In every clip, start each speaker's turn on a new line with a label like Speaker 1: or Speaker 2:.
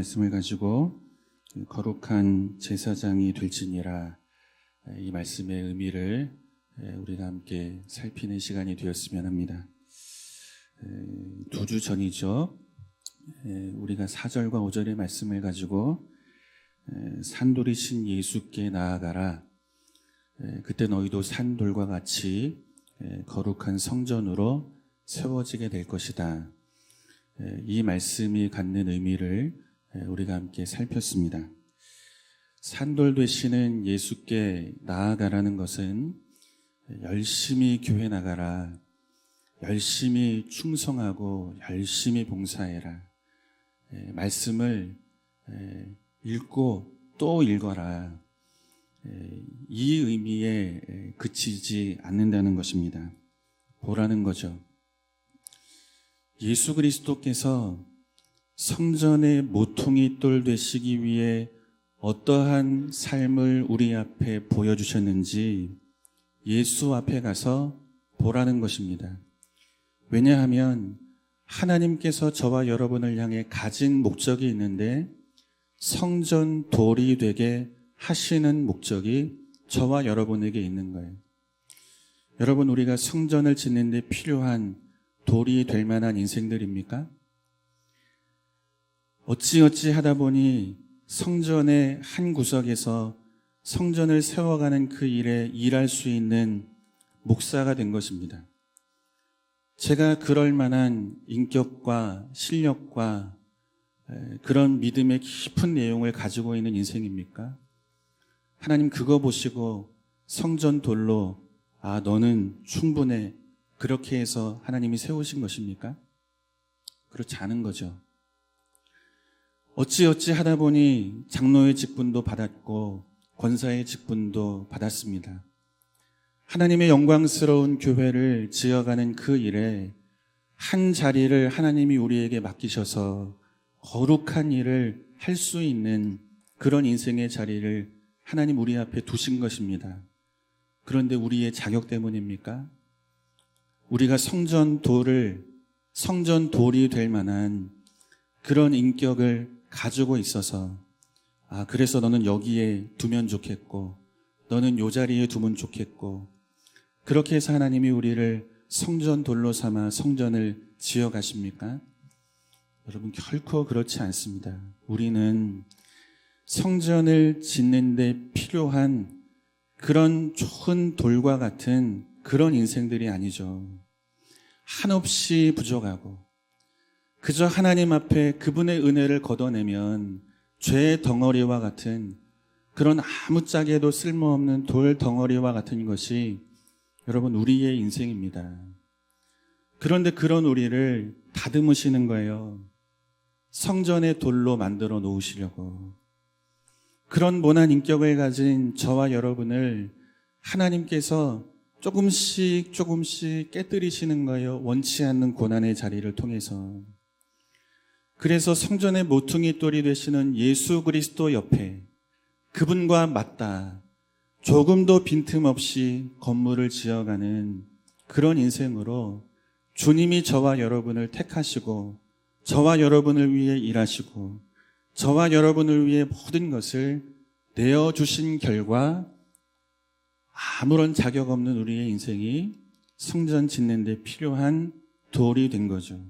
Speaker 1: 말씀을 가지고 거룩한 제사장이 될지니라, 이 말씀의 의미를 우리가 함께 살피는 시간이 되었으면 합니다. 2주 전이죠. 우리가 4절과 5절의 말씀을 가지고 산돌이신 예수께 나아가라, 그때 너희도 산돌과 같이 거룩한 성전으로 세워지게 될 것이다. 이 말씀이 갖는 의미를 우리가 함께 살폈습니다. 산돌 되시는 예수께 나아가라는 것은 열심히 교회 나가라, 열심히 충성하고 열심히 봉사해라, 말씀을 읽고 또 읽어라, 이 의미에 그치지 않는다는 것입니다. 보라는 거죠. 예수 그리스도께서 성전의 모퉁이 돌 되시기 위해 어떠한 삶을 우리 앞에 보여주셨는지 예수 앞에 가서 보라는 것입니다. 왜냐하면 하나님께서 저와 여러분을 향해 가진 목적이 있는데, 성전 돌이 되게 하시는 목적이 저와 여러분에게 있는 거예요. 여러분, 우리가 성전을 짓는 데 필요한 돌이 될 만한 인생들입니까? 어찌어찌 하다 보니 성전의 한 구석에서 성전을 세워가는 그 일에 일할 수 있는 목사가 된 것입니다. 제가 그럴 만한 인격과 실력과 그런 믿음의 깊은 내용을 가지고 있는 인생입니까? 하나님 그거 보시고 성전 돌로 너는 충분해, 그렇게 해서 하나님이 세우신 것입니까? 그렇지 않은 거죠. 어찌어찌 하다 보니 장로의 직분도 받았고 권사의 직분도 받았습니다. 하나님의 영광스러운 교회를 지어가는 그 일에 한 자리를 하나님이 우리에게 맡기셔서 거룩한 일을 할 수 있는 그런 인생의 자리를 하나님 우리 앞에 두신 것입니다. 그런데 우리의 자격 때문입니까? 우리가 성전 돌이 될 만한 그런 인격을 가지고 있어서 그래서 너는 여기에 두면 좋겠고 너는 요 자리에 두면 좋겠고, 그렇게 해서 하나님이 우리를 성전 돌로 삼아 성전을 지어 가십니까? 여러분, 결코 그렇지 않습니다. 우리는 성전을 짓는 데 필요한 그런 좋은 돌과 같은 그런 인생들이 아니죠. 한없이 부족하고 그저 하나님 앞에 그분의 은혜를 걷어내면 죄의 덩어리와 같은 그런 아무짝에도 쓸모없는 돌 덩어리와 같은 것이 여러분 우리의 인생입니다. 그런데 그런 우리를 다듬으시는 거예요. 성전의 돌로 만들어 놓으시려고. 그런 모난 인격을 가진 저와 여러분을 하나님께서 조금씩 깨뜨리시는 거예요. 원치 않는 고난의 자리를 통해서. 그래서 성전의 모퉁이 돌이 되시는 예수 그리스도 옆에 그분과 맞닿아 조금도 빈틈없이 건물을 지어가는 그런 인생으로 주님이 저와 여러분을 택하시고 저와 여러분을 위해 일하시고 저와 여러분을 위해 모든 것을 내어주신 결과 아무런 자격 없는 우리의 인생이 성전 짓는 데 필요한 돌이 된 거죠.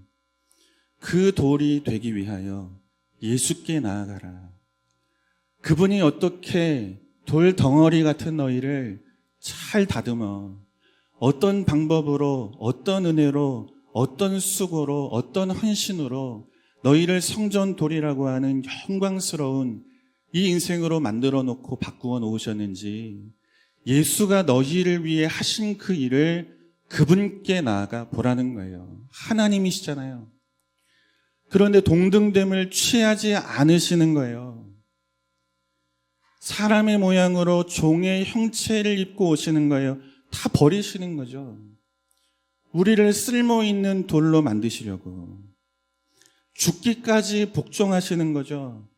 Speaker 1: 그 돌이 되기 위하여 예수께 나아가라. 그분이 어떻게 돌 덩어리 같은 너희를 잘 다듬어, 어떤 방법으로, 어떤 은혜로, 어떤 수고로, 어떤 헌신으로 너희를 성전 돌이라고 하는 영광스러운 이 인생으로 만들어 놓고 바꾸어 놓으셨는지, 예수가 너희를 위해 하신 그 일을 그분께 나아가 보라는 거예요. 하나님이시잖아요. 그런데 동등됨을 취하지 않으시는 거예요. 사람의 모양으로 종의 형체를 입고 오시는 거예요. 다 버리시는 거죠. 우리를 쓸모있는 돌로 만드시려고 죽기까지 복종하시는 거죠.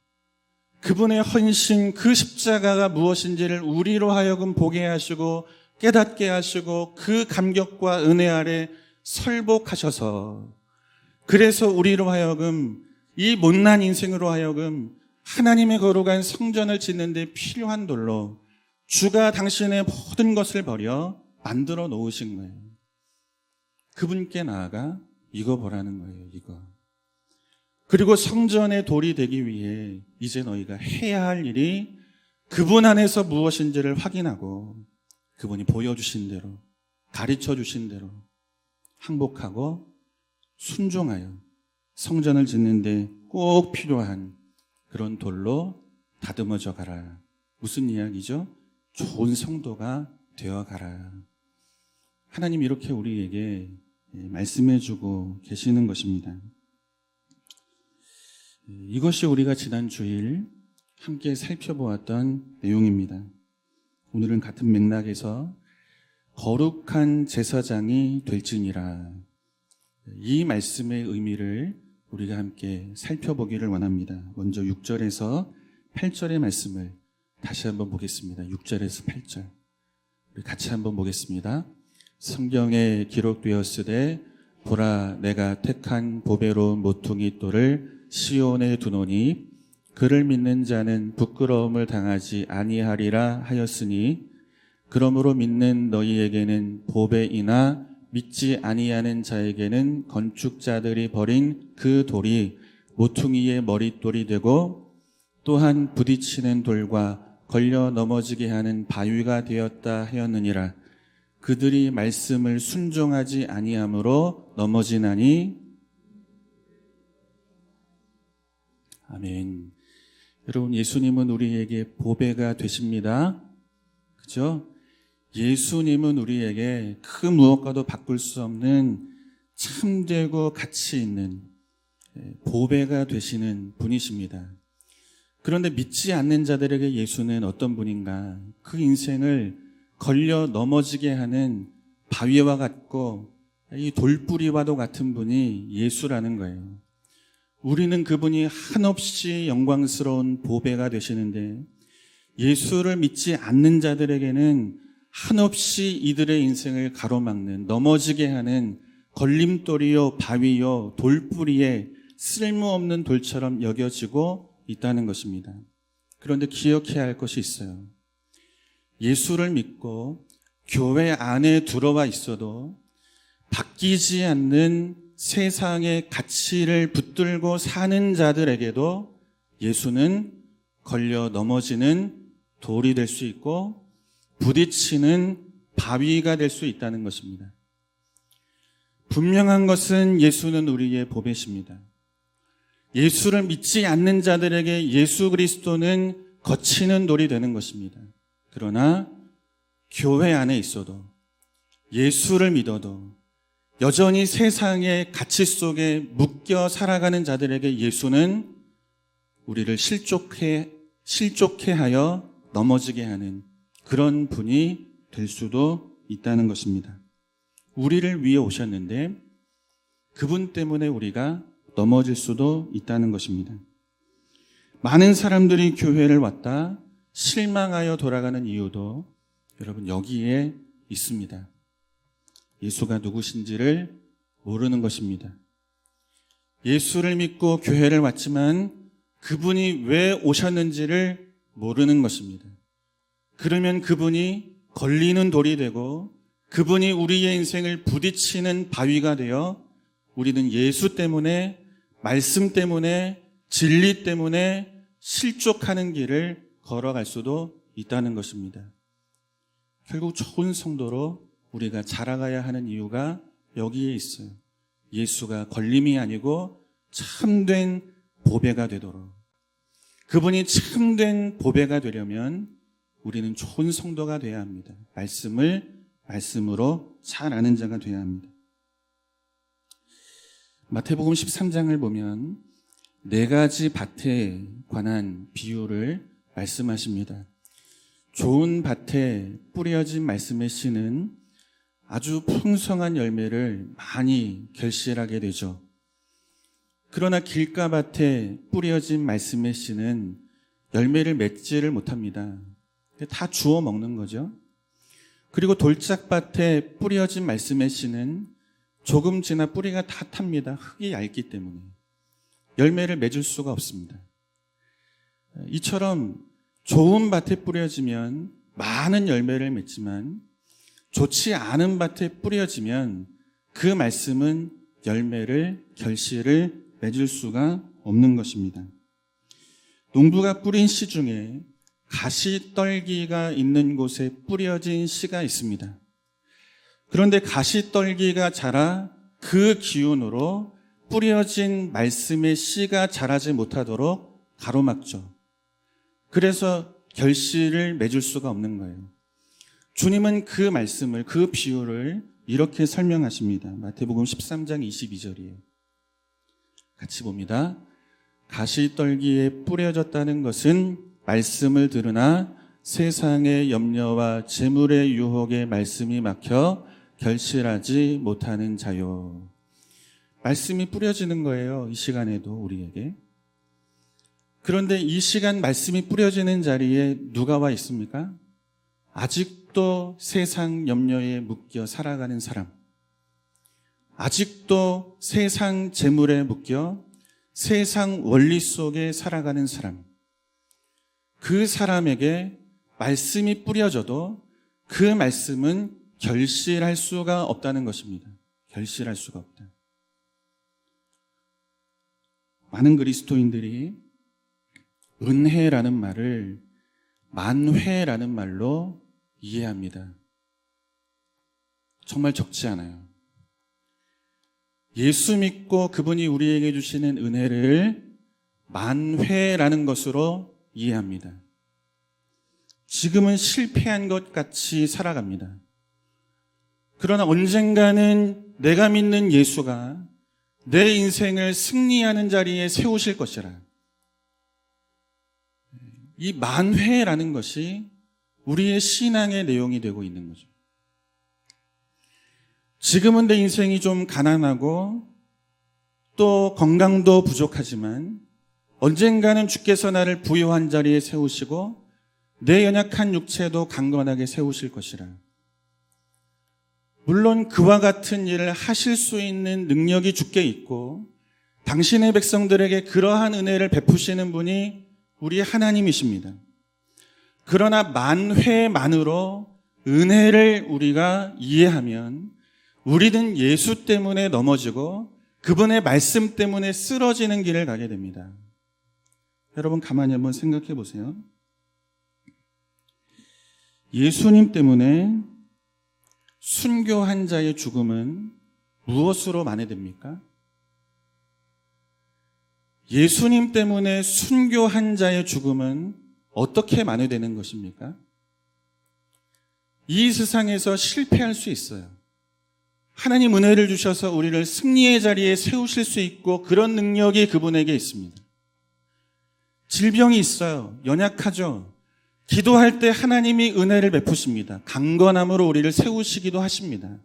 Speaker 1: 그분의 헌신, 그 십자가가 무엇인지를 우리로 하여금 보게 하시고 깨닫게 하시고 그 감격과 은혜 아래 설복하셔서, 그래서 우리로 하여금 이 못난 인생으로 하여금 하나님의 거룩한 성전을 짓는 데 필요한 돌로 주가 당신의 모든 것을 버려 만들어 놓으신 거예요. 그분께 나아가 이거 보라는 거예요. 이거. 그리고 성전의 돌이 되기 위해 이제 너희가 해야 할 일이 그분 안에서 무엇인지를 확인하고 그분이 보여주신 대로, 가르쳐 주신 대로 항복하고 순종하여 성전을 짓는데 꼭 필요한 그런 돌로 다듬어져 가라. 무슨 이야기죠? 좋은 성도가 되어 가라. 하나님 이렇게 우리에게 말씀해 주고 계시는 것입니다. 이것이 우리가 지난 주일 함께 살펴보았던 내용입니다. 오늘은 같은 맥락에서 거룩한 제사장이 될지니라. 이 말씀의 의미를 우리가 함께 살펴보기를 원합니다. 먼저 6절에서 8절의 말씀을 다시 한번 보겠습니다. 6절에서 8절. 우리 같이 한번 보겠습니다. 성경에 기록되었으되 보라 내가 택한 보배로운 모퉁이 돌을 시온에 두노니 그를 믿는 자는 부끄러움을 당하지 아니하리라 하였으니 그러므로 믿는 너희에게는 보배이나 믿지 아니하는 자에게는 건축자들이 버린 그 돌이 모퉁이의 머릿돌이 되고 또한 부딪히는 돌과 걸려 넘어지게 하는 바위가 되었다 하였느니라. 그들이 말씀을 순종하지 아니함으로 넘어지나니. 아멘. 여러분, 예수님은 우리에게 보배가 되십니다. 그죠? 예수님은 우리에게 그 무엇과도 바꿀 수 없는 참되고 가치 있는 보배가 되시는 분이십니다. 그런데 믿지 않는 자들에게 예수는 어떤 분인가? 그 인생을 걸려 넘어지게 하는 바위와 같고 이 돌뿌리와도 같은 분이 예수라는 거예요. 우리는 그분이 한없이 영광스러운 보배가 되시는데 예수를 믿지 않는 자들에게는 한없이 이들의 인생을 가로막는 넘어지게 하는 걸림돌이요 바위요 돌뿌리에 쓸모없는 돌처럼 여겨지고 있다는 것입니다. 그런데 기억해야 할 것이 있어요. 예수를 믿고 교회 안에 들어와 있어도 바뀌지 않는 세상의 가치를 붙들고 사는 자들에게도 예수는 걸려 넘어지는 돌이 될 수 있고 부딪히는 바위가 될 수 있다는 것입니다. 분명한 것은 예수는 우리의 보배십니다. 예수를 믿지 않는 자들에게 예수 그리스도는 거치는 돌이 되는 것입니다. 그러나 교회 안에 있어도 예수를 믿어도 여전히 세상의 가치 속에 묶여 살아가는 자들에게 예수는 우리를 실족해 하여 넘어지게 하는 그런 분이 될 수도 있다는 것입니다. 우리를 위해 오셨는데 그분 때문에 우리가 넘어질 수도 있다는 것입니다. 많은 사람들이 교회를 왔다 실망하여 돌아가는 이유도 여러분 여기에 있습니다. 예수가 누구신지를 모르는 것입니다. 예수를 믿고 교회를 왔지만 그분이 왜 오셨는지를 모르는 것입니다. 그러면 그분이 걸리는 돌이 되고 그분이 우리의 인생을 부딪히는 바위가 되어 우리는 예수 때문에 말씀 때문에 진리 때문에 실족하는 길을 걸어갈 수도 있다는 것입니다. 결국 좋은 성도로 우리가 자라가야 하는 이유가 여기에 있어요. 예수가 걸림이 아니고 참된 보배가 되도록. 그분이 참된 보배가 되려면 우리는 좋은 성도가 돼야 합니다. 말씀으로 잘 아는 자가 돼야 합니다. 마태복음 13장을 보면 4가지 밭에 관한 비유를 말씀하십니다. 좋은 밭에 뿌려진 말씀의 씨는 아주 풍성한 열매를 많이 결실하게 되죠. 그러나 길가밭에 뿌려진 말씀의 씨는 열매를 맺지를 못합니다. 다 주워 먹는 거죠. 그리고 돌짝밭에 뿌려진 말씀의 씨는 조금 지나 뿌리가 다 탑니다. 흙이 얇기 때문에. 열매를 맺을 수가 없습니다. 이처럼 좋은 밭에 뿌려지면 많은 열매를 맺지만 좋지 않은 밭에 뿌려지면 그 말씀은 열매를, 결실을 맺을 수가 없는 것입니다. 농부가 뿌린 씨 중에 가시떨기가 있는 곳에 뿌려진 씨가 있습니다. 그런데 가시떨기가 자라 그 기운으로 뿌려진 말씀의 씨가 자라지 못하도록 가로막죠. 그래서 결실을 맺을 수가 없는 거예요. 주님은 그 말씀을, 그 비유를 이렇게 설명하십니다. 마태복음 13장 22절이에요. 같이 봅니다. 가시떨기에 뿌려졌다는 것은 말씀을 들으나 세상의 염려와 재물의 유혹에 말씀이 막혀 결실하지 못하는 자요. 말씀이 뿌려지는 거예요. 이 시간에도 우리에게. 그런데 이 시간 말씀이 뿌려지는 자리에 누가 와 있습니까? 아직도 세상 염려에 묶여 살아가는 사람, 아직도 세상 재물에 묶여 세상 원리 속에 살아가는 사람, 그 사람에게 말씀이 뿌려져도 그 말씀은 결실할 수가 없다는 것입니다. 결실할 수가 없다. 많은 그리스도인들이 은혜라는 말을 만회라는 말로 이해합니다. 정말 적지 않아요. 예수 믿고 그분이 우리에게 주시는 은혜를 만회라는 것으로 이해합니다. 지금은 실패한 것 같이 살아갑니다. 그러나 언젠가는 내가 믿는 예수가 내 인생을 승리하는 자리에 세우실 것이라. 이 만회라는 것이 우리의 신앙의 내용이 되고 있는 거죠. 지금은 내 인생이 좀 가난하고 또 건강도 부족하지만 언젠가는 주께서 나를 부유한 자리에 세우시고 내 연약한 육체도 강건하게 세우실 것이라. 물론 그와 같은 일을 하실 수 있는 능력이 주께 있고 당신의 백성들에게 그러한 은혜를 베푸시는 분이 우리 하나님이십니다. 그러나 만회만으로 은혜를 우리가 이해하면 우리는 예수 때문에 넘어지고 그분의 말씀 때문에 쓰러지는 길을 가게 됩니다. 여러분 가만히 한번 생각해 보세요. 예수님 때문에 순교한 자의 죽음은 무엇으로 만회됩니까? 예수님 때문에 순교한 자의 죽음은 어떻게 만회되는 것입니까? 이 세상에서 실패할 수 있어요. 하나님 은혜를 주셔서 우리를 승리의 자리에 세우실 수 있고 그런 능력이 그분에게 있습니다. 질병이 있어요. 연약하죠. 기도할 때 하나님이 은혜를 베푸십니다. 강건함으로 우리를 세우시기도 하십니다.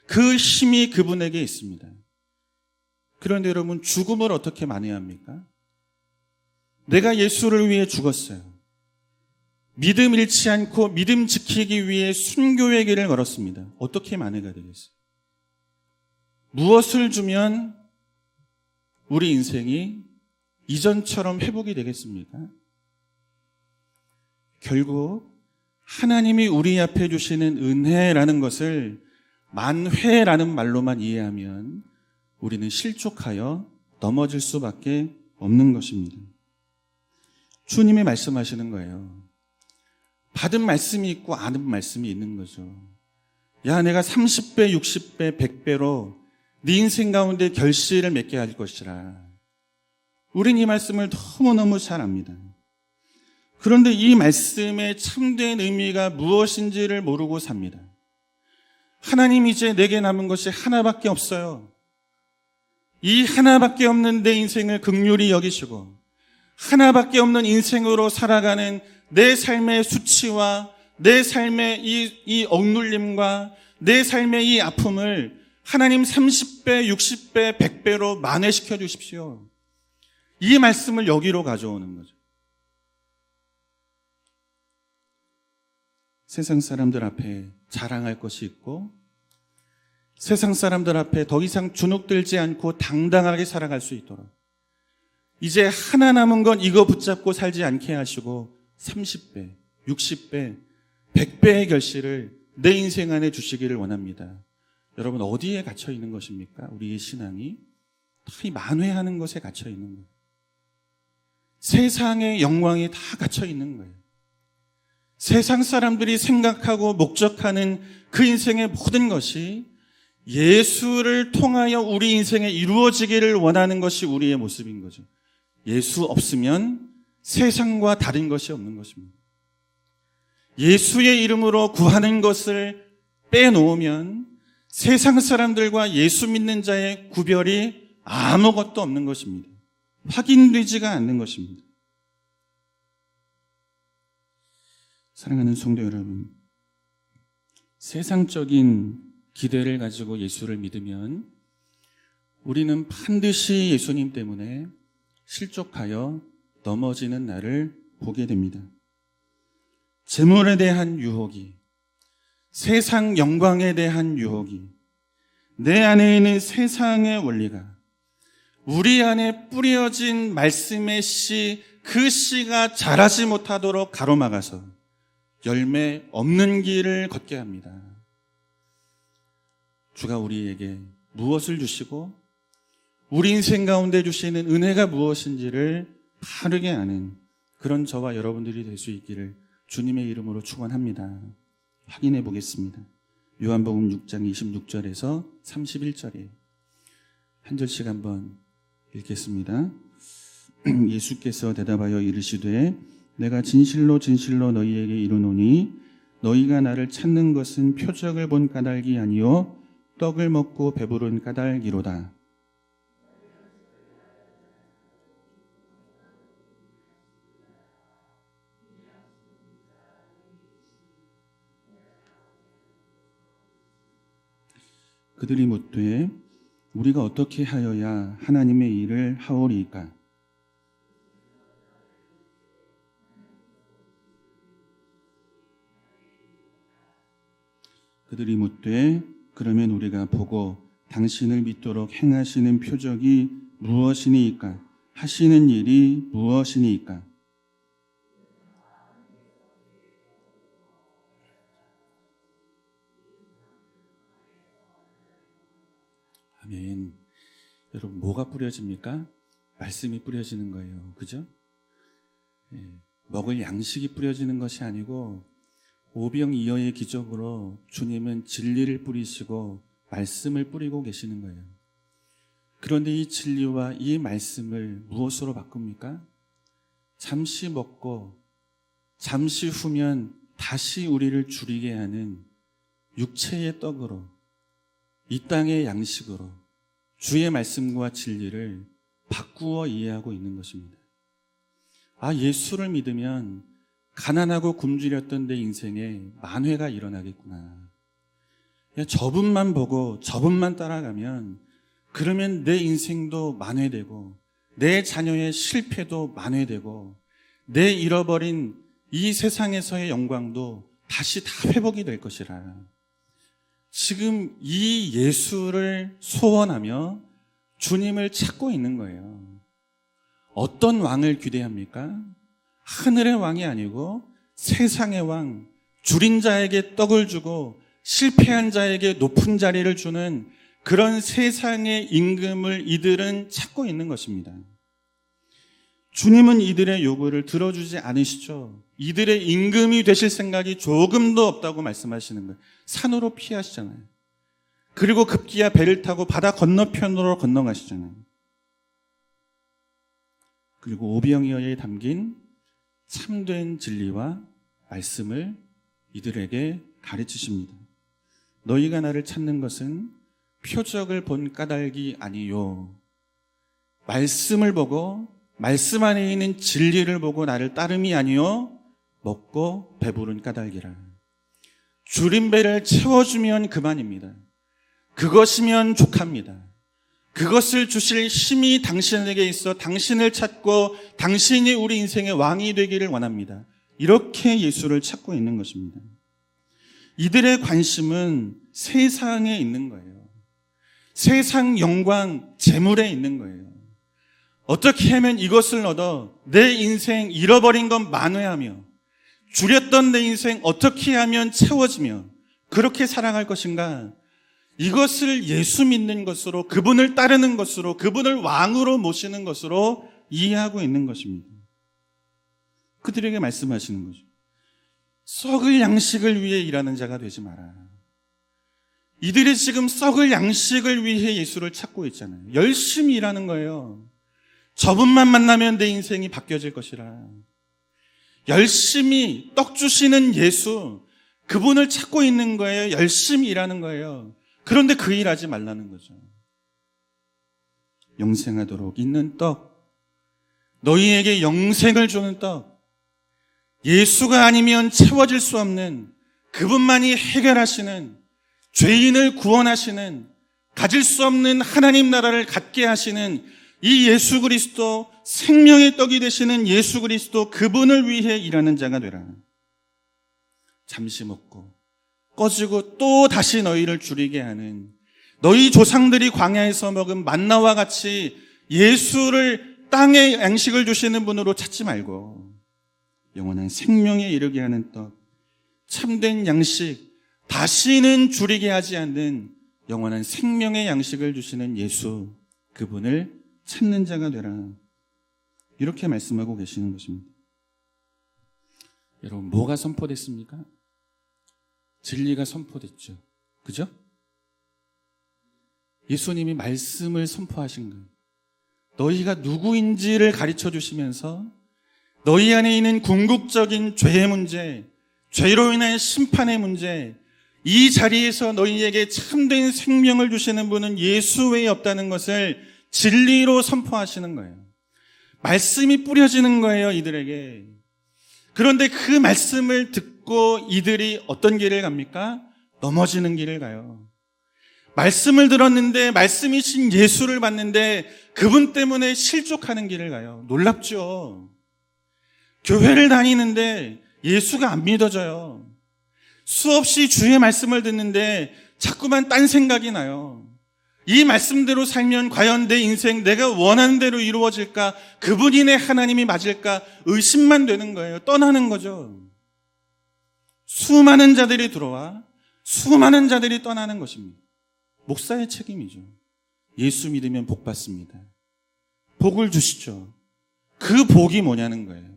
Speaker 1: 그 힘이 그분에게 있습니다. 그런데 여러분 죽음을 어떻게 만회합니까? 내가 예수를 위해 죽었어요. 믿음 잃지 않고 믿음 지키기 위해 순교의 길을 걸었습니다. 어떻게 만회가 되겠어요? 무엇을 주면 우리 인생이 이전처럼 회복이 되겠습니까? 결국 하나님이 우리 앞에 주시는 은혜라는 것을 만회라는 말로만 이해하면 우리는 실족하여 넘어질 수밖에 없는 것입니다. 주님이 말씀하시는 거예요. 받은 말씀이 있고 아는 말씀이 있는 거죠. 야, 내가 30배, 60배, 100배로 네 인생 가운데 결실을 맺게 할 것이라. 우린 이 말씀을 너무너무 잘 압니다. 그런데 이 말씀의 참된 의미가 무엇인지를 모르고 삽니다. 하나님 이제 내게 남은 것이 하나밖에 없어요. 이 하나밖에 없는 내 인생을 긍휼히 여기시고 하나밖에 없는 인생으로 살아가는 내 삶의 수치와 내 삶의 이 억눌림과 내 삶의 이 아픔을 하나님 30배, 60배, 100배로 만회시켜 주십시오. 이 말씀을 여기로 가져오는 거죠. 세상 사람들 앞에 자랑할 것이 있고 세상 사람들 앞에 더 이상 주눅들지 않고 당당하게 살아갈 수 있도록 이제 하나 남은 건 이거 붙잡고 살지 않게 하시고 30배, 60배, 100배의 결실을 내 인생 안에 주시기를 원합니다. 여러분, 어디에 갇혀 있는 것입니까? 우리의 신앙이 다 이 만회하는 것에 갇혀 있는 거예요. 세상의 영광이 다 갇혀 있는 거예요. 세상 사람들이 생각하고 목적하는 그 인생의 모든 것이 예수를 통하여 우리 인생에 이루어지기를 원하는 것이 우리의 모습인 거죠. 예수 없으면 세상과 다른 것이 없는 것입니다. 예수의 이름으로 구하는 것을 빼놓으면 세상 사람들과 예수 믿는 자의 구별이 아무것도 없는 것입니다. 확인되지가 않는 것입니다. 사랑하는 성도 여러분, 세상적인 기대를 가지고 예수를 믿으면 우리는 반드시 예수님 때문에 실족하여 넘어지는 날을 보게 됩니다. 재물에 대한 유혹이, 세상 영광에 대한 유혹이, 내 안에 있는 세상의 원리가 우리 안에 뿌려진 말씀의 씨, 그 씨가 자라지 못하도록 가로막아서 열매 없는 길을 걷게 합니다. 주가 우리에게 무엇을 주시고 우리 인생 가운데 주시는 은혜가 무엇인지를 바르게 아는 그런 저와 여러분들이 될 수 있기를 주님의 이름으로 축원합니다. 확인해 보겠습니다. 요한복음 6장 26절에서 31절이에요. 한 절씩 한번 읽겠습니다. 예수께서 대답하여 이르시되 내가 진실로 진실로 너희에게 이르노니 너희가 나를 찾는 것은 표적을 본 까닭이 아니요 떡을 먹고 배부른 까닭이로다. 그들이 묻되 우리가 어떻게 하여야 하나님의 일을 하오리이까? 그들이 묻되 그러면 우리가 보고 당신을 믿도록 행하시는 표적이 무엇이니이까? 하시는 일이 무엇이니이까? 아멘. 여러분, 뭐가 뿌려집니까? 말씀이 뿌려지는 거예요. 그죠? 먹을 양식이 뿌려지는 것이 아니고 오병이어의 기적으로 주님은 진리를 뿌리시고 말씀을 뿌리고 계시는 거예요. 그런데 이 진리와 이 말씀을 무엇으로 바꿉니까? 잠시 먹고 잠시 후면 다시 우리를 줄이게 하는 육체의 떡으로, 이 땅의 양식으로 주의 말씀과 진리를 바꾸어 이해하고 있는 것입니다. 아, 예수를 믿으면 가난하고 굶주렸던 내 인생에 만회가 일어나겠구나. 저분만 보고 저분만 따라가면 그러면 내 인생도 만회되고 내 자녀의 실패도 만회되고 내 잃어버린 이 세상에서의 영광도 다시 다 회복이 될 것이라. 지금 이 예수를 소원하며 주님을 찾고 있는 거예요. 어떤 왕을 기대합니까? 하늘의 왕이 아니고 세상의 왕, 줄인 자에게 떡을 주고 실패한 자에게 높은 자리를 주는 그런 세상의 임금을 이들은 찾고 있는 것입니다. 주님은 이들의 요구를 들어주지 않으시죠. 이들의 임금이 되실 생각이 조금도 없다고 말씀하시는 거예요. 산으로 피하시잖아요. 그리고 급기야 배를 타고 바다 건너편으로 건너가시잖아요. 그리고 오병이어에 담긴 참된 진리와 말씀을 이들에게 가르치십니다. 너희가 나를 찾는 것은 표적을 본 까닭이 아니요. 말씀을 보고 말씀 안에 있는 진리를 보고 나를 따름이 아니요. 먹고 배부른 까닭이라. 줄인 배를 채워주면 그만입니다. 그것이면 족합니다. 그것을 주실 힘이 당신에게 있어 당신을 찾고 당신이 우리 인생의 왕이 되기를 원합니다. 이렇게 예수를 찾고 있는 것입니다. 이들의 관심은 세상에 있는 거예요. 세상 영광, 재물에 있는 거예요. 어떻게 하면 이것을 얻어 내 인생 잃어버린 것 만회하며 줄였던 내 인생 어떻게 하면 채워지며 그렇게 살아갈 것인가? 이것을 예수 믿는 것으로, 그분을 따르는 것으로, 그분을 왕으로 모시는 것으로 이해하고 있는 것입니다. 그들에게 말씀하시는 거죠. 썩을 양식을 위해 일하는 자가 되지 마라. 이들이 지금 썩을 양식을 위해 예수를 찾고 있잖아요. 열심히 일하는 거예요. 저분만 만나면 내 인생이 바뀌어질 것이라. 열심히 떡 주시는 예수, 그분을 찾고 있는 거예요. 열심히 일하는 거예요. 그런데 그 일 하지 말라는 거죠. 영생하도록 있는 떡, 너희에게 영생을 주는 떡, 예수가 아니면 채워질 수 없는, 그분만이 해결하시는, 죄인을 구원하시는, 가질 수 없는 하나님 나라를 갖게 하시는 이 예수 그리스도, 생명의 떡이 되시는 예수 그리스도, 그분을 위해 일하는 자가 되라. 잠시 먹고 꺼지고 또 다시 너희를 줄이게 하는, 너희 조상들이 광야에서 먹은 만나와 같이 예수를, 땅에 양식을 주시는 분으로 찾지 말고 영원한 생명에 이르게 하는 떡, 참된 양식, 다시는 줄이게 하지 않는 영원한 생명의 양식을 주시는 예수, 그분을 찾는 자가 되라. 이렇게 말씀하고 계시는 것입니다. 여러분, 뭐가 선포됐습니까? 진리가 선포됐죠. 그죠? 예수님이 말씀을 선포하신 거예요. 너희가 누구인지를 가르쳐 주시면서 너희 안에 있는 궁극적인 죄의 문제, 죄로 인한 심판의 문제, 이 자리에서 너희에게 참된 생명을 주시는 분은 예수 외에 없다는 것을 진리로 선포하시는 거예요. 말씀이 뿌려지는 거예요, 이들에게. 그런데 그 말씀을 듣고 이들이 어떤 길을 갑니까? 넘어지는 길을 가요. 말씀을 들었는데, 말씀이신 예수를 봤는데 그분 때문에 실족하는 길을 가요. 놀랍죠? 교회를 다니는데 예수가 안 믿어져요. 수없이 주의 말씀을 듣는데 자꾸만 딴 생각이 나요. 이 말씀대로 살면 과연 내 인생 내가 원하는 대로 이루어질까? 그분이 내 하나님이 맞을까? 의심만 되는 거예요. 떠나는 거죠. 수많은 자들이 들어와 수많은 자들이 떠나는 것입니다. 목사의 책임이죠. 예수 믿으면 복 받습니다. 복을 주시죠. 그 복이 뭐냐는 거예요.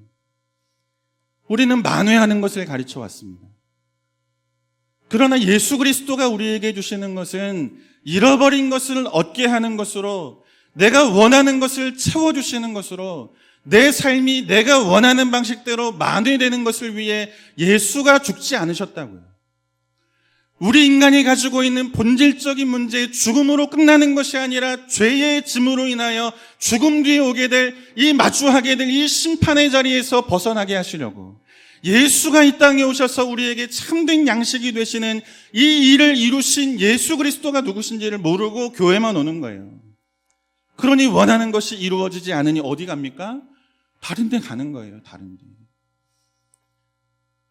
Speaker 1: 우리는 만회하는 것을 가르쳐 왔습니다. 그러나 예수 그리스도가 우리에게 주시는 것은 잃어버린 것을 얻게 하는 것으로, 내가 원하는 것을 채워주시는 것으로, 내 삶이 내가 원하는 방식대로 만회되는 것을 위해 예수가 죽지 않으셨다고요. 우리 인간이 가지고 있는 본질적인 문제의 죽음으로 끝나는 것이 아니라 죄의 짐으로 인하여 죽음 뒤에 오게 될, 이 마주하게 될 이 심판의 자리에서 벗어나게 하시려고 예수가 이 땅에 오셔서 우리에게 참된 양식이 되시는 이 일을 이루신 예수 그리스도가 누구신지를 모르고 교회만 오는 거예요. 그러니 원하는 것이 이루어지지 않으니 어디 갑니까? 다른 데 가는 거예요. 다른 데.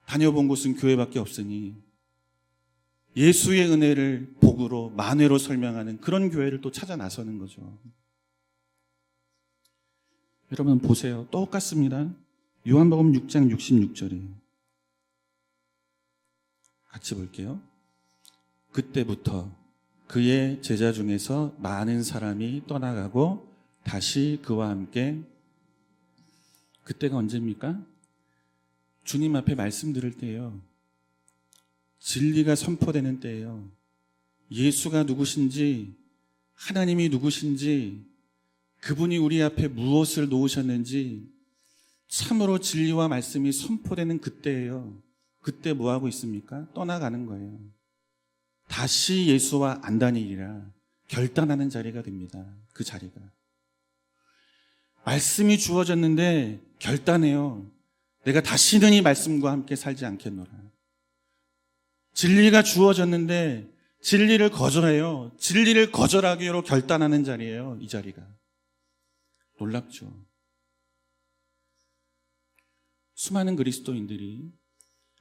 Speaker 1: 다녀본 곳은 교회밖에 없으니 예수의 은혜를 복으로, 만회로 설명하는 그런 교회를 또 찾아 나서는 거죠. 여러분 보세요. 똑같습니다. 요한복음 6장 66절이에요. 같이 볼게요. 그때부터 그의 제자 중에서 많은 사람이 떠나가고 다시 그와 함께, 그때가 언제입니까? 주님 앞에 말씀 들을 때예요. 진리가 선포되는 때예요. 예수가 누구신지, 하나님이 누구신지, 그분이 우리 앞에 무엇을 놓으셨는지 참으로 진리와 말씀이 선포되는 그때예요. 그때 뭐하고 있습니까? 떠나가는 거예요. 다시 예수와 안 다니리라 결단하는 자리가 됩니다. 그 자리가. 말씀이 주어졌는데 결단해요. 내가 다시는 이 말씀과 함께 살지 않겠노라. 진리가 주어졌는데 진리를 거절해요. 진리를 거절하기로 결단하는 자리예요. 이 자리가. 놀랍죠. 수많은 그리스도인들이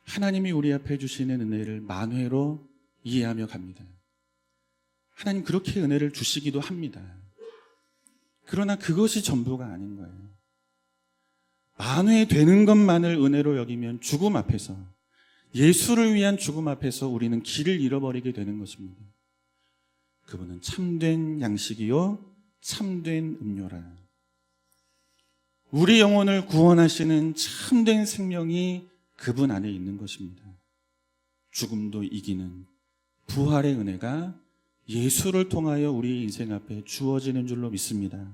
Speaker 1: 하나님이 우리 앞에 주시는 은혜를 만회로 이해하며 갑니다. 하나님 그렇게 은혜를 주시기도 합니다. 그러나 그것이 전부가 아닌 거예요. 만회되는 것만을 은혜로 여기면 죽음 앞에서, 예수를 위한 죽음 앞에서 우리는 길을 잃어버리게 되는 것입니다. 그분은 참된 양식이요 참된 음료라. 우리 영혼을 구원하시는 참된 생명이 그분 안에 있는 것입니다. 죽음도 이기는 부활의 은혜가 예수를 통하여 우리 인생 앞에 주어지는 줄로 믿습니다.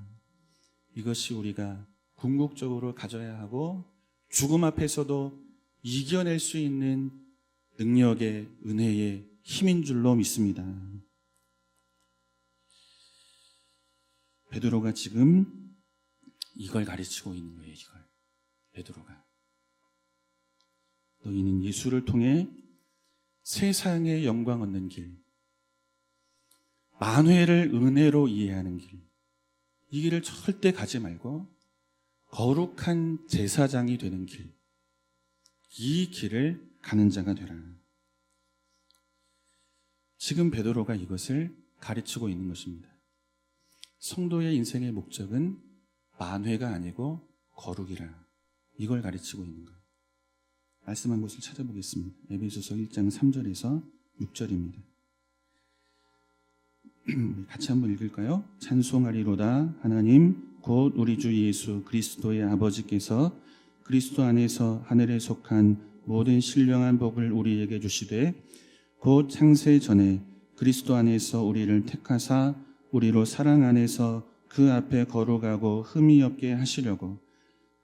Speaker 1: 이것이 우리가 궁극적으로 가져야 하고 죽음 앞에서도 이겨낼 수 있는 능력의 은혜의 힘인 줄로 믿습니다. 베드로가 지금 이걸 가르치고 있는 거예요. 이걸 베드로가 너희는 예수를 통해 세상의 영광 얻는 길, 만회를 은혜로 이해하는 길, 이 길을 절대 가지 말고 거룩한 제사장이 되는 길, 이 길을 가는 자가 되라. 지금 베드로가 이것을 가르치고 있는 것입니다. 성도의 인생의 목적은 만회가 아니고 거룩이라. 이걸 가르치고 있는 거예요. 말씀한 곳을 찾아보겠습니다. 에베소서 1장 3절에서 6절입니다. 같이 한번 읽을까요? 찬송하리로다 하나님 곧 우리 주 예수 그리스도의 아버지께서 그리스도 안에서 하늘에 속한 모든 신령한 복을 우리에게 주시되 곧 창세 전에 그리스도 안에서 우리를 택하사 우리로 사랑 안에서 그 앞에 거룩하고 흠이 없게 하시려고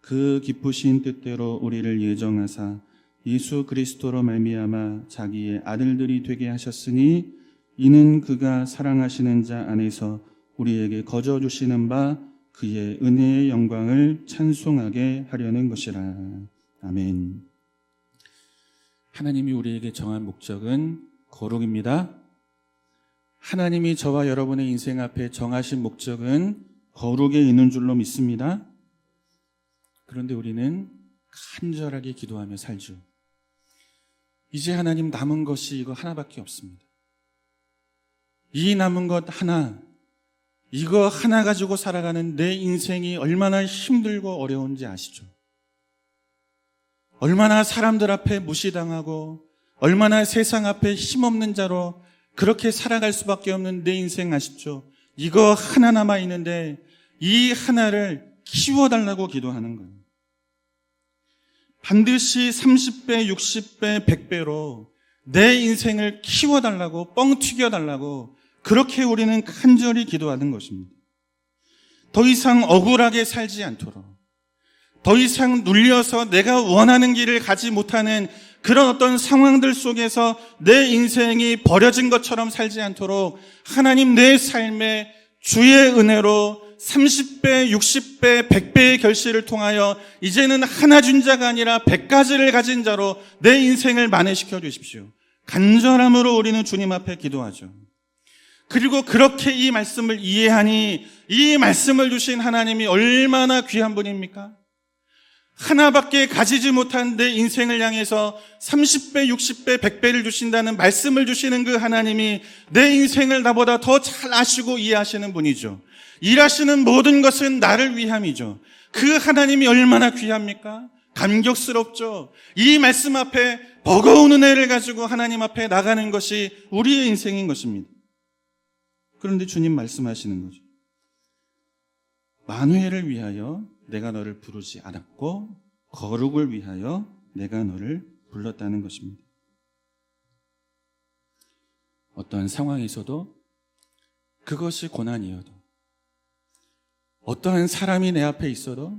Speaker 1: 그 기쁘신 뜻대로 우리를 예정하사 예수 그리스도로 말미암아 자기의 아들들이 되게 하셨으니 이는 그가 사랑하시는 자 안에서 우리에게 거저 주시는 바 그의 은혜의 영광을 찬송하게 하려는 것이라. 아멘. 하나님이 우리에게 정한 목적은 거룩입니다. 하나님이 저와 여러분의 인생 앞에 정하신 목적은 거룩에 있는 줄로 믿습니다. 그런데 우리는 간절하게 기도하며 살죠. 이제 하나님 남은 것이 이거 하나밖에 없습니다. 이 남은 것 하나, 이거 하나 가지고 살아가는 내 인생이 얼마나 힘들고 어려운지 아시죠? 얼마나 사람들 앞에 무시당하고 얼마나 세상 앞에 힘없는 자로 그렇게 살아갈 수밖에 없는 내 인생 아시죠? 이거 하나 남아있는데 이 하나를 키워달라고 기도하는 거예요. 반드시 30배, 60배, 100배로 내 인생을 키워달라고, 뻥 튀겨달라고 그렇게 우리는 간절히 기도하는 것입니다. 더 이상 억울하게 살지 않도록, 더 이상 눌려서 내가 원하는 길을 가지 못하는 그런 어떤 상황들 속에서 내 인생이 버려진 것처럼 살지 않도록 하나님 내 삶에 주의 은혜로 30배, 60배, 100배의 결실을 통하여 이제는 하나 준 자가 아니라 100가지를 가진 자로 내 인생을 만회시켜 주십시오. 간절함으로 우리는 주님 앞에 기도하죠. 그리고 그렇게 이 말씀을 이해하니 이 말씀을 주신 하나님이 얼마나 귀한 분입니까? 하나밖에 가지지 못한 내 인생을 향해서 30배, 60배, 100배를 주신다는 말씀을 주시는 그 하나님이 내 인생을 나보다 더 잘 아시고 이해하시는 분이죠. 일하시는 모든 것은 나를 위함이죠. 그 하나님이 얼마나 귀합니까? 감격스럽죠. 이 말씀 앞에 버거운 은혜를 가지고 하나님 앞에 나가는 것이 우리의 인생인 것입니다. 그런데 주님 말씀하시는 거죠. 만회를 위하여 내가 너를 부르지 않았고 거룩을 위하여 내가 너를 불렀다는 것입니다. 어떠한 상황에서도 그것이 고난이어도 어떠한 사람이 내 앞에 있어도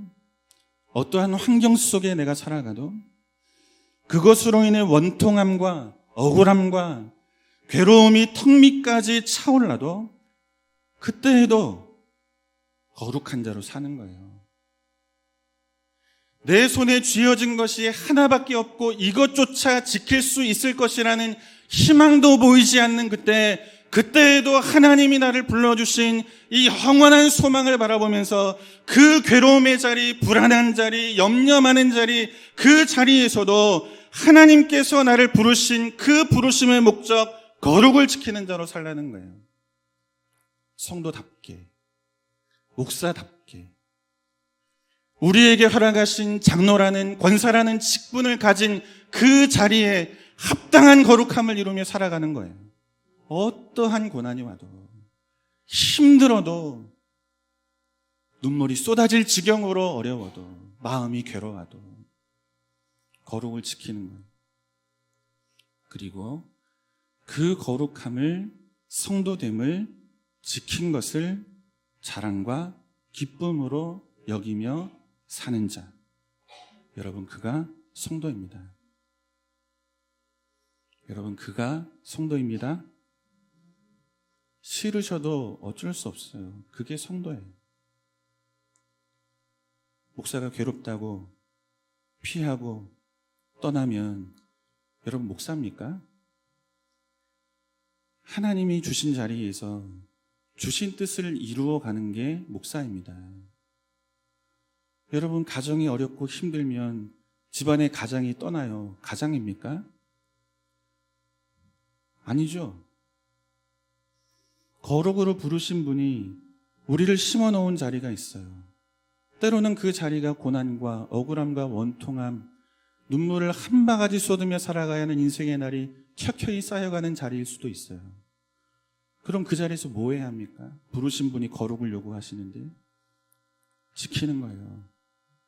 Speaker 1: 어떠한 환경 속에 내가 살아가도 그것으로 인해 원통함과 억울함과 괴로움이 턱 밑까지 차올라도 그때에도 거룩한 자로 사는 거예요. 내 손에 쥐어진 것이 하나밖에 없고 이것조차 지킬 수 있을 것이라는 희망도 보이지 않는 그때에도 하나님이 나를 불러주신 이 영원한 소망을 바라보면서 그 괴로움의 자리, 불안한 자리, 염려 많은 자리, 그 자리에서도 하나님께서 나를 부르신 그 부르심의 목적, 거룩을 지키는 자로 살라는 거예요. 성도답게 목사답게 우리에게 허락하신 장로라는 권사라는 직분을 가진 그 자리에 합당한 거룩함을 이루며 살아가는 거예요. 어떠한 고난이 와도, 힘들어도, 눈물이 쏟아질 지경으로 어려워도, 마음이 괴로워도 거룩을 지키는 거예요. 그리고 그 거룩함을, 성도됨을 지킨 것을 자랑과 기쁨으로 여기며 사는 자, 여러분, 그가 성도입니다. 여러분, 그가 성도입니다. 싫으셔도 어쩔 수 없어요. 그게 성도예요. 목사가 괴롭다고 피하고 떠나면 여러분 목사입니까? 하나님이 주신 자리에서 주신 뜻을 이루어가는 게 목사입니다. 여러분, 가정이 어렵고 힘들면 집안의 가장이 떠나요. 가장입니까? 아니죠. 거룩으로 부르신 분이 우리를 심어놓은 자리가 있어요. 때로는 그 자리가 고난과 억울함과 원통함, 눈물을 한 바가지 쏟으며 살아가야 하는 인생의 날이 켜켜이 쌓여가는 자리일 수도 있어요. 그럼 그 자리에서 뭐 해야 합니까? 부르신 분이 거룩을 요구하시는데 지키는 거예요.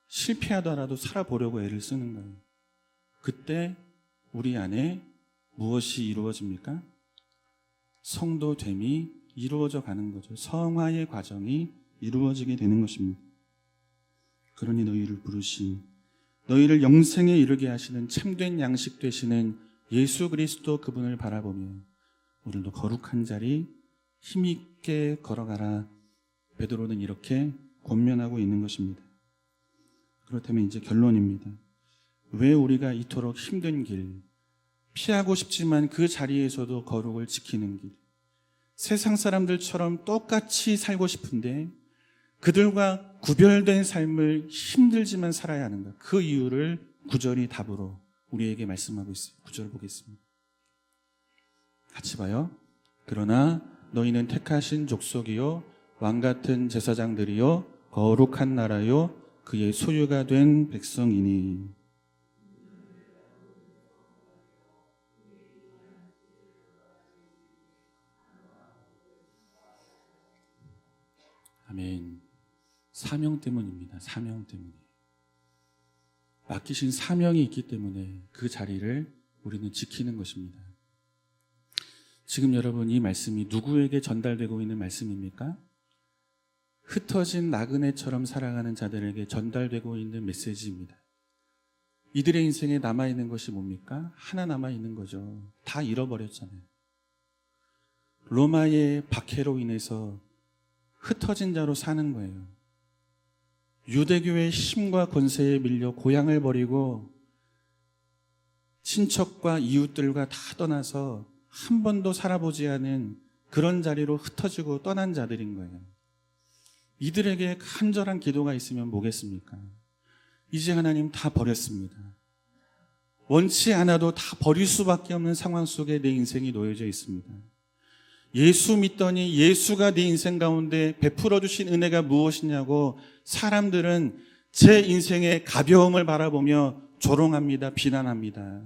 Speaker 1: 실패하더라도 살아보려고 애를 쓰는 거예요. 그때 우리 안에 무엇이 이루어집니까? 성도됨이 이루어져 가는 거죠. 성화의 과정이 이루어지게 되는 것입니다. 그러니 너희를 부르시, 너희를 영생에 이르게 하시는 참된 양식 되시는 예수 그리스도 그분을 바라보며 오늘도 거룩한 자리 힘있게 걸어가라. 베드로는 이렇게 권면하고 있는 것입니다. 그렇다면 이제 결론입니다. 왜 우리가 이토록 힘든 길, 피하고 싶지만 그 자리에서도 거룩을 지키는 길, 세상 사람들처럼 똑같이 살고 싶은데 그들과 구별된 삶을 힘들지만 살아야 하는가? 그 이유를 9절이 답으로 우리에게 말씀하고 있습니다. 9절 보겠습니다. 같이 봐요. 그러나 너희는 택하신 족속이요 왕같은 제사장들이요 거룩한 나라요 그의 소유가 된 백성이니. 아멘. 사명 때문입니다. 사명 때문에. 맡기신 사명이 있기 때문에 그 자리를 우리는 지키는 것입니다. 지금 여러분, 이 말씀이 누구에게 전달되고 있는 말씀입니까? 흩어진 나그네처럼 살아가는 자들에게 전달되고 있는 메시지입니다. 이들의 인생에 남아있는 것이 뭡니까? 하나 남아있는 거죠. 다 잃어버렸잖아요. 로마의 박해로 인해서 흩어진 자로 사는 거예요. 유대교의 힘과 권세에 밀려 고향을 버리고 친척과 이웃들과 다 떠나서 한 번도 살아보지 않은 그런 자리로 흩어지고 떠난 자들인 거예요. 이들에게 간절한 기도가 있으면 뭐겠습니까? 이제 하나님 다 버렸습니다. 원치 않아도 다 버릴 수밖에 없는 상황 속에 내 인생이 놓여져 있습니다. 예수 믿더니 예수가 내 인생 가운데 베풀어 주신 은혜가 무엇이냐고 사람들은 제 인생의 가벼움을 바라보며 조롱합니다. 비난합니다.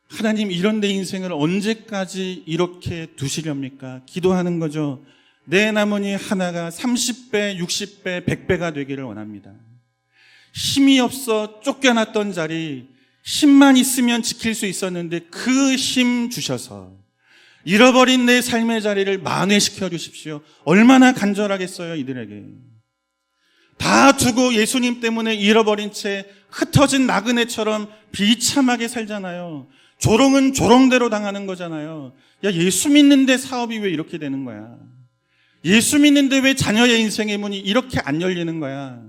Speaker 1: 하나님, 이런 내 인생을 언제까지 이렇게 두시렵니까? 기도하는 거죠. 내 남은이 하나가 30배, 60배, 100배가 되기를 원합니다. 힘이 없어 쫓겨났던 자리, 힘만 있으면 지킬 수 있었는데 그 힘 주셔서 잃어버린 내 삶의 자리를 만회시켜 주십시오. 얼마나 간절하겠어요, 이들에게. 다 두고 예수님 때문에 잃어버린 채 흩어진 나그네처럼 비참하게 살잖아요. 조롱은 조롱대로 당하는 거잖아요. 야, 예수 믿는데 사업이 왜 이렇게 되는 거야? 예수 믿는데 왜 자녀의 인생의 문이 이렇게 안 열리는 거야?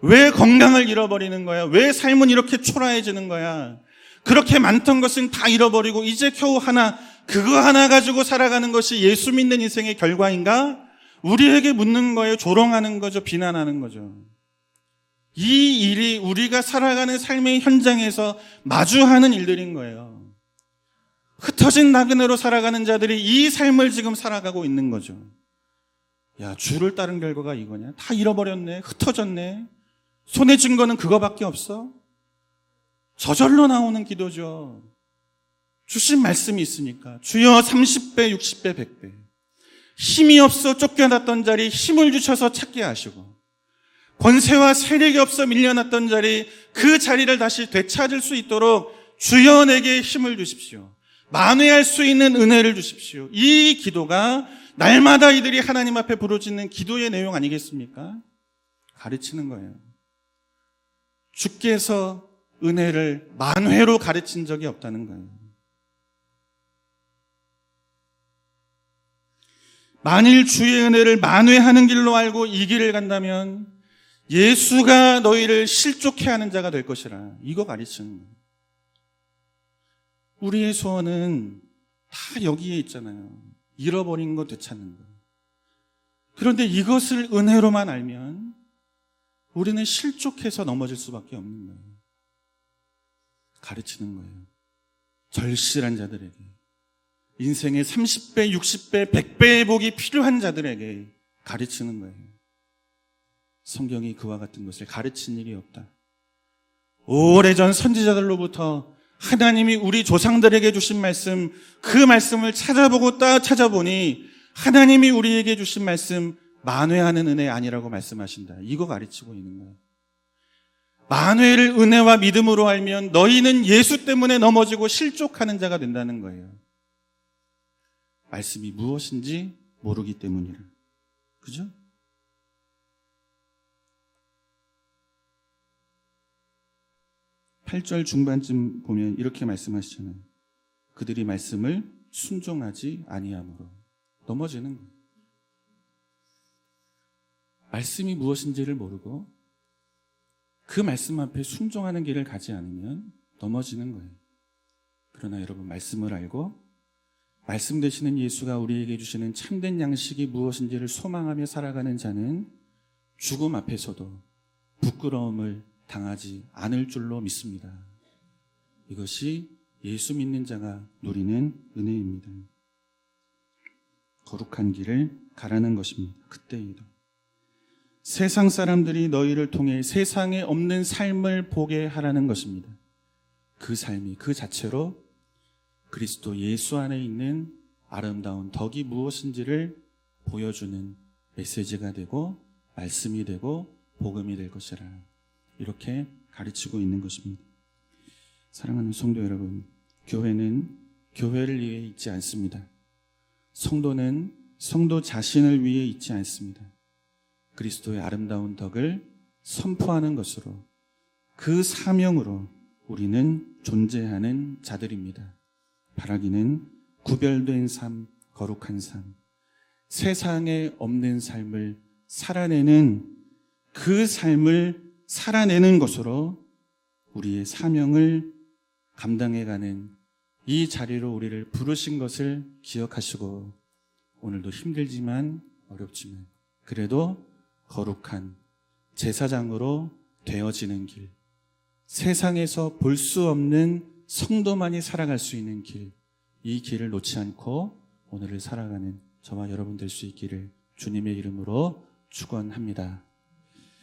Speaker 1: 왜 건강을 잃어버리는 거야? 왜 삶은 이렇게 초라해지는 거야? 그렇게 많던 것은 다 잃어버리고 이제 겨우 하나, 그거 하나 가지고 살아가는 것이 예수 믿는 인생의 결과인가? 우리에게 묻는 거예요. 조롱하는 거죠. 비난하는 거죠. 이 일이 우리가 살아가는 삶의 현장에서 마주하는 일들인 거예요. 흩어진 나그네로 살아가는 자들이 이 삶을 지금 살아가고 있는 거죠. 야, 주를 따른 결과가 이거냐? 다 잃어버렸네. 흩어졌네. 손에 쥔 거는 그거밖에 없어. 저절로 나오는 기도죠. 주신 말씀이 있으니까. 주여 30배, 60배, 100배. 힘이 없어 쫓겨났던 자리 힘을 주셔서 찾게 하시고, 권세와 세력이 없어 밀려났던 자리, 그 자리를 다시 되찾을 수 있도록 주여 내게 힘을 주십시오. 만회할 수 있는 은혜를 주십시오. 이 기도가 날마다 이들이 하나님 앞에 부르짖는 기도의 내용 아니겠습니까? 가르치는 거예요. 주께서 은혜를 만회로 가르친 적이 없다는 거예요. 만일 주의 은혜를 만회하는 길로 알고 이 길을 간다면 예수가 너희를 실족해 하는 자가 될 것이라. 이거 가르치는 거예요. 우리의 소원은 다 여기에 있잖아요. 잃어버린 것 되찾는 거. 그런데 이것을 은혜로만 알면 우리는 실족해서 넘어질 수밖에 없는 거예요. 가르치는 거예요. 절실한 자들에게, 인생의 30배, 60배, 100배의 복이 필요한 자들에게 가르치는 거예요. 성경이 그와 같은 것을 가르친 일이 없다. 오래전 선지자들로부터 하나님이 우리 조상들에게 주신 말씀, 그 말씀을 찾아보고 찾아보니 하나님이 우리에게 주신 말씀 만회하는 은혜 아니라고 말씀하신다. 이거 가르치고 있는 거예요. 만회를 은혜와 믿음으로 알면 너희는 예수 때문에 넘어지고 실족하는 자가 된다는 거예요. 말씀이 무엇인지 모르기 때문이라. 그죠? 팔 절 중반쯤 보면 이렇게 말씀하시잖아요. 그들이 말씀을 순종하지 아니함으로 넘어지는 거예요. 말씀이 무엇인지를 모르고 그 말씀 앞에 순종하는 길을 가지 않으면 넘어지는 거예요. 그러나 여러분, 말씀을 알고 말씀 되시는 예수가 우리에게 주시는 참된 양식이 무엇인지를 소망하며 살아가는 자는 죽음 앞에서도 부끄러움을 당하지 않을 줄로 믿습니다. 이것이 예수 믿는 자가 누리는 은혜입니다. 거룩한 길을 가라는 것입니다. 그때에도 세상 사람들이 너희를 통해 세상에 없는 삶을 보게 하라는 것입니다. 그 삶이 그 자체로 그리스도 예수 안에 있는 아름다운 덕이 무엇인지를 보여주는 메시지가 되고 말씀이 되고 복음이 될 것이라. 이렇게 가르치고 있는 것입니다. 사랑하는 성도 여러분, 교회는 교회를 위해 있지 않습니다. 성도는 성도 자신을 위해 있지 않습니다. 그리스도의 아름다운 덕을 선포하는 것으로, 그 사명으로 우리는 존재하는 자들입니다. 바라기는 구별된 삶, 거룩한 삶, 세상에 없는 삶을 살아내는, 그 삶을 살아내는 것으로 우리의 사명을 감당해가는 이 자리로 우리를 부르신 것을 기억하시고, 오늘도 힘들지만 어렵지만 그래도 거룩한 제사장으로 되어지는 길, 세상에서 볼 수 없는 성도만이 살아갈 수 있는 길, 이 길을 놓지 않고 오늘을 살아가는 저와 여러분 될 수 있기를 주님의 이름으로 축원합니다.